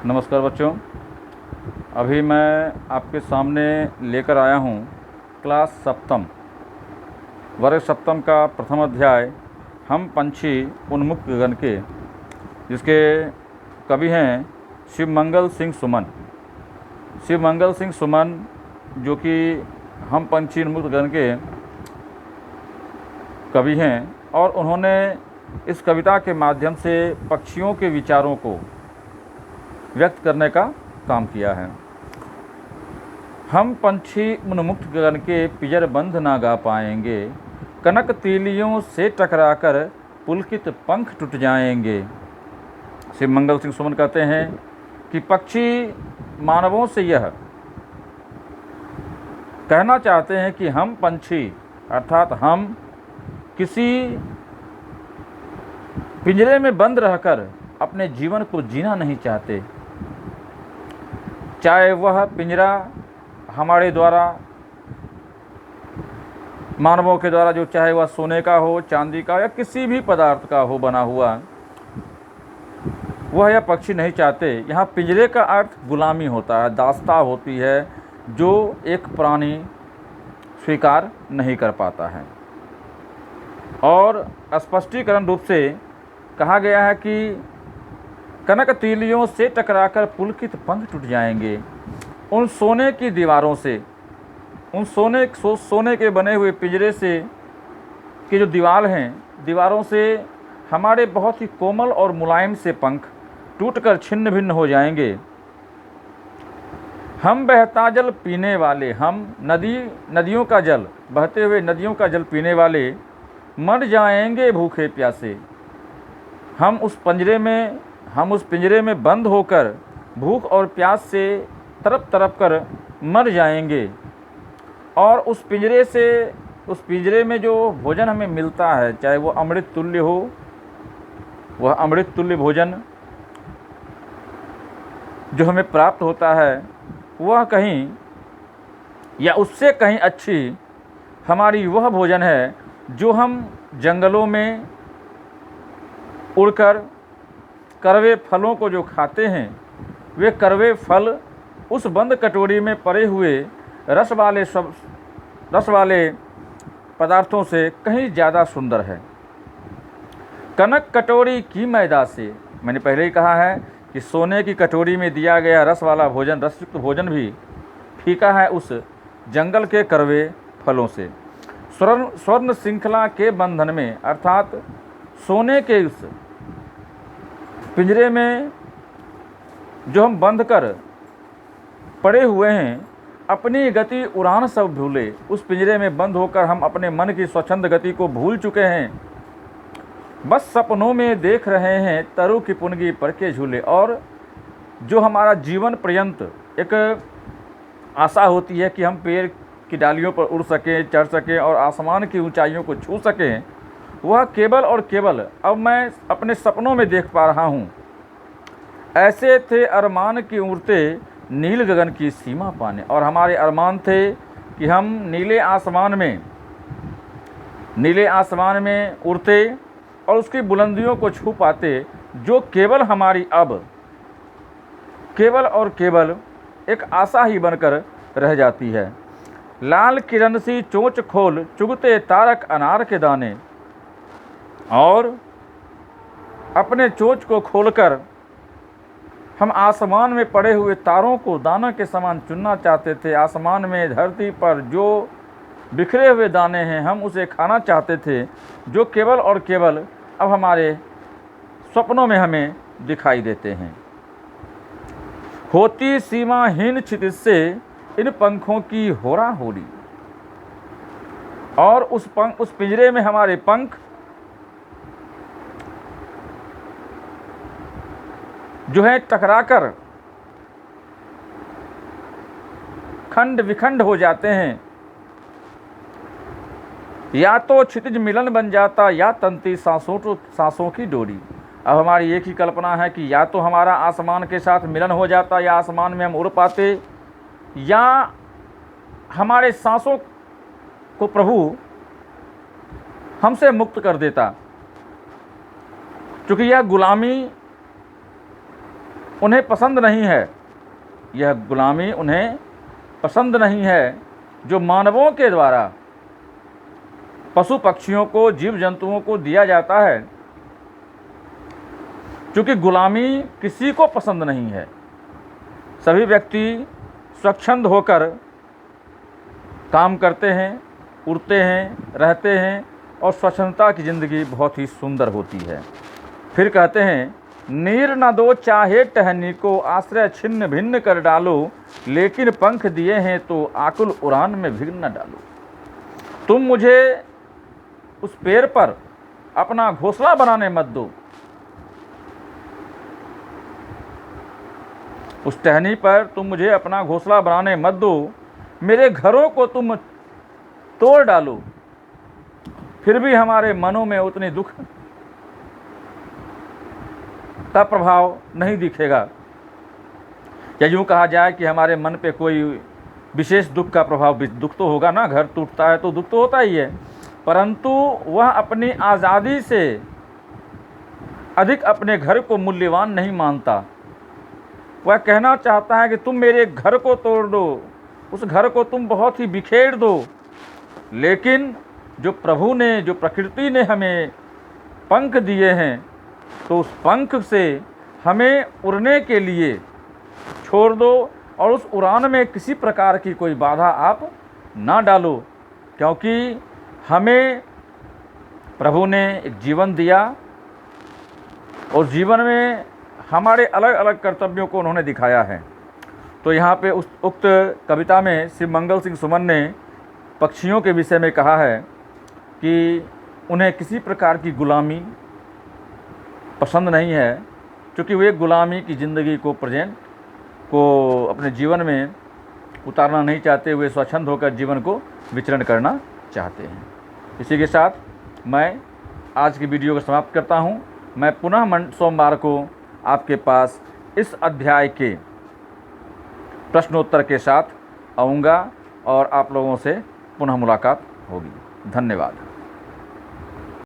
नमस्कार बच्चों। अभी मैं आपके सामने लेकर आया हूँ क्लास सप्तम वर्ग सप्तम का प्रथम अध्याय हम पंछी उन्मुक्त गगन के, जिसके कवि हैं शिवमंगल सिंह सुमन। शिवमंगल सिंह सुमन जो कि हम पंछी उन्मुक्त गगन के कवि हैं, और उन्होंने इस कविता के माध्यम से पक्षियों के विचारों को व्यक्त करने का काम किया है। हम पंछी उन्मुक्त गगन के पिंजर बंद ना गा पाएंगे, कनक तीलियों से टकराकर पुलकित पंख टूट जाएंगे। शिवमंगल सिंह सुमन कहते हैं कि पक्षी मानवों से यह कहना चाहते हैं कि हम पंछी अर्थात हम किसी पिंजरे में बंद रहकर अपने जीवन को जीना नहीं चाहते, चाहे वह पिंजरा हमारे द्वारा मानवों के द्वारा जो चाहे वह सोने का हो, चांदी का या किसी भी पदार्थ का हो बना हुआ, वह यह पक्षी नहीं चाहते। यहाँ पिंजरे का अर्थ गुलामी होता है, दास्ता होती है जो एक प्राणी स्वीकार नहीं कर पाता है। और स्पष्टीकरण रूप से कहा गया है कि कनक तीलियों से टकराकर पुलकित पंख टूट जाएंगे। उन सोने की दीवारों से, उन सोने के बने हुए पिंजरे से की जो दीवार हैं, दीवारों से हमारे बहुत ही कोमल और मुलायम से पंख टूटकर छिन्न भिन्न हो जाएंगे। हम बहता जल पीने वाले, हम नदियों का जल, बहते हुए नदियों का जल पीने वाले मर जाएंगे भूखे प्यासे। हम उस पिंजरे में बंद होकर भूख और प्यास से तड़प तड़प कर मर जाएंगे। और उस पिंजरे में जो भोजन हमें मिलता है, चाहे वो अमृत तुल्य हो, वह अमृत तुल्य भोजन जो हमें प्राप्त होता है, वह कहीं या उससे कहीं अच्छी हमारी वह भोजन है जो हम जंगलों में उड़कर कड़वे फलों को जो खाते हैं। वे कड़वे फल उस बंद कटोरी में पड़े हुए रस वाले पदार्थों से कहीं ज़्यादा सुंदर है। कनक कटोरी की मैदा से, मैंने पहले ही कहा है कि सोने की कटोरी में दिया गया रस वाला भोजन, रसयुक्त भोजन भी फीका है उस जंगल के कड़वे फलों से। स्वर्ण श्रृंखला के बंधन में, अर्थात सोने के उस पिंजरे में जो हम बंद कर पड़े हुए हैं, अपनी गति उड़ान सब भूले। उस पिंजरे में बंद होकर हम अपने मन की स्वच्छंद गति को भूल चुके हैं। बस सपनों में देख रहे हैं तरु की पुनगी पर के झूले। और जो हमारा जीवन पर्यंत एक आशा होती है कि हम पेड़ की डालियों पर उड़ सकें, चढ़ सकें और आसमान की ऊंचाइयों को छू सकें, वह केवल और केवल अब मैं अपने सपनों में देख पा रहा हूँ। ऐसे थे अरमान की उड़ते नील गगन की सीमा पाने। और हमारे अरमान थे कि हम नीले आसमान में उड़ते और उसकी बुलंदियों को छू पाते, जो केवल हमारी अब केवल और केवल एक आशा ही बनकर रह जाती है। लाल किरण सी चोंच खोल चुगते तारक अनार के दाने। और अपने चोंच को खोलकर हम आसमान में पड़े हुए तारों को दाना के समान चुनना चाहते थे। आसमान में, धरती पर जो बिखरे हुए दाने हैं, हम उसे खाना चाहते थे, जो केवल और केवल अब हमारे सपनों में हमें दिखाई देते हैं। होती सीमाहीन क्षितिज से इन पंखों की होरा होरी। और उस पिंजरे में हमारे पंख जो है टकराकर खंड विखंड हो जाते हैं। या तो क्षितिज मिलन बन जाता, या तंती सांसों की डोरी। अब हमारी एक ही कल्पना है कि या तो हमारा आसमान के साथ मिलन हो जाता, या आसमान में हम उड़ पाते, या हमारे सांसों को प्रभु हमसे मुक्त कर देता। क्योंकि यह गुलामी उन्हें पसंद नहीं है, यह गुलामी उन्हें पसंद नहीं है जो मानवों के द्वारा पशु पक्षियों को, जीव जंतुओं को दिया जाता है, क्योंकि गुलामी किसी को पसंद नहीं है। सभी व्यक्ति स्वच्छंद होकर काम करते हैं, उड़ते हैं, रहते हैं और स्वच्छंदता की ज़िंदगी बहुत ही सुंदर होती है। फिर कहते हैं, नीर न दो चाहे टहनी को, आश्रय छिन्न भिन्न कर डालो, लेकिन पंख दिए हैं तो आकुल उड़ान में विघ्न न डालो। तुम मुझे उस पेड़ पर अपना घोंसला बनाने मत दो, उस टहनी पर तुम मुझे अपना घोंसला बनाने मत दो, मेरे घरों को तुम तोड़ डालो, फिर भी हमारे मनों में उतनी दुख का प्रभाव नहीं दिखेगा। या यूँ कहा जाए कि हमारे मन पे कोई विशेष दुख का प्रभाव, दुख तो होगा ना, घर टूटता है तो दुख तो होता ही है, परंतु वह अपनी आज़ादी से अधिक अपने घर को मूल्यवान नहीं मानता। वह कहना चाहता है कि तुम मेरे घर को तोड़ दो, उस घर को तुम बहुत ही बिखेर दो, लेकिन जो प्रभु ने, जो प्रकृति ने हमें पंख दिए हैं, तो उस पंख से हमें उड़ने के लिए छोड़ दो और उस उड़ान में किसी प्रकार की कोई बाधा आप ना डालो, क्योंकि हमें प्रभु ने एक जीवन दिया और जीवन में हमारे अलग अलग कर्तव्यों को उन्होंने दिखाया है। तो यहाँ पे उस उक्त कविता में श्री मंगल सिंह सुमन ने पक्षियों के विषय में कहा है कि उन्हें किसी प्रकार की गुलामी पसंद नहीं है, क्योंकि वे गुलामी की ज़िंदगी को अपने जीवन में उतारना नहीं चाहते, वे स्वच्छंद होकर जीवन को विचरण करना चाहते हैं। इसी के साथ मैं आज की वीडियो को समाप्त करता हूं। मैं पुनः सोमवार को आपके पास इस अध्याय के प्रश्नोत्तर के साथ आऊँगा और आप लोगों से पुनः मुलाकात होगी। धन्यवाद।